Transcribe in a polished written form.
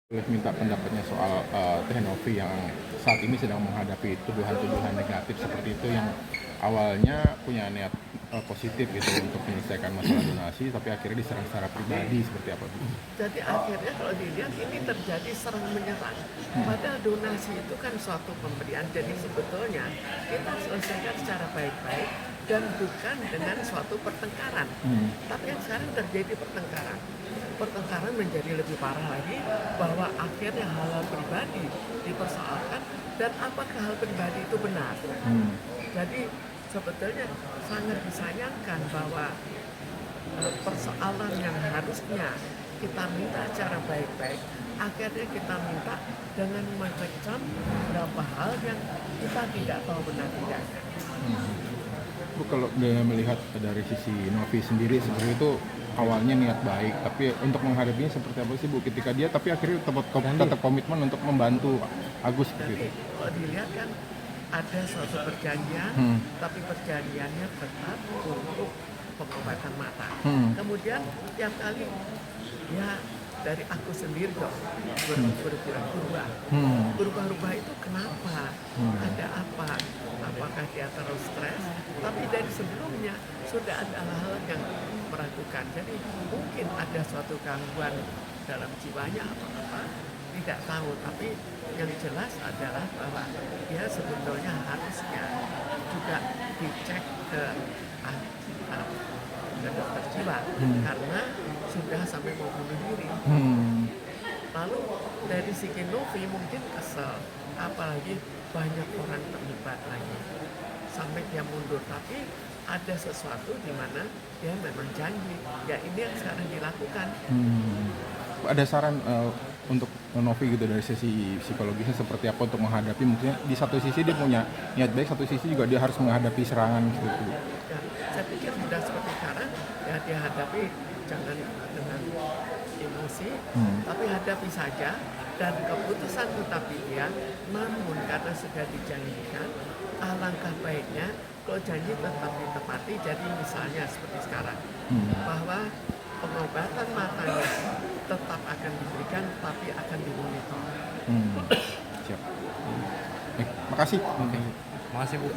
Boleh minta pendapatnya soal Teh Novi yang saat ini sedang menghadapi tuduhan-tuduhan negatif seperti itu, yang awalnya punya niat positif gitu untuk menyelesaikan masalah donasi, tapi akhirnya diserang secara pribadi, seperti apa Bu? Jadi akhirnya kalau dilihat ini terjadi serang menyerang. Padahal donasi itu kan suatu pemberian. Jadi sebetulnya kita selesaikan secara baik-baik dan bukan dengan suatu pertengkaran. Tapi yang sekarang terjadi pertengkaran. Pertengkaran menjadi lebih parah lagi bahwa akhirnya hal-hal pribadi dipersoalkan dan apakah hal pribadi itu benar. Jadi sebetulnya sangat disayangkan bahwa persoalan yang harusnya kita minta secara baik-baik, akhirnya kita minta dengan mengecam beberapa hal yang kita tidak tahu benar tidaknya. Bu, kalau melihat dari sisi Novi sendiri seperti itu, awalnya niat baik, tapi untuk menghadapinya seperti apa sih Bu ketika dia tapi akhirnya tetap komitmen untuk membantu Agus seperti itu? Kalau dilihat kan ada suatu perjanjian, tapi perjanjiannya tetap untuk pengobatan mata. Kemudian tiap kali ya dari aku sendiri dong berubah. Berubah-ubah itu kenapa? Ada apa? Apakah dia terus stres? Tapi dari sebelumnya sudah ada hal-hal yang meragukan. Jadi mungkin ada suatu gangguan dalam jiwanya atau apa, tidak tahu. Tapi yang jelas adalah bahwa dia sebetulnya harusnya juga dicek ke dokter jiwa karena sudah sampai mau bunuh diri. Lalu dari segi Novi mungkin kesel, apalagi banyak orang terlibat lagi sampai dia mundur. Tapi ada sesuatu di mana dia memang janji, ya ini yang sekarang dilakukan. Ada saran untuk Novi gitu dari sisi psikologisnya seperti apa untuk menghadapi, mungkin di satu sisi dia punya niat baik, satu sisi juga dia harus menghadapi serangan gitu. Ya, saya pikir sudah seperti sekarang ya dia hadapi, jangan dengan emosi, tapi hadapi saja dan keputusan tetap dia. Namun karena sudah dijanjikan, alangkah baiknya kalau janji tetap ditepati. Jadi misalnya seperti sekarang bahwa pengobatan matanya tetap akan diberikan, tapi akan dimonitor. Siap. Makasih. Makasih Bu.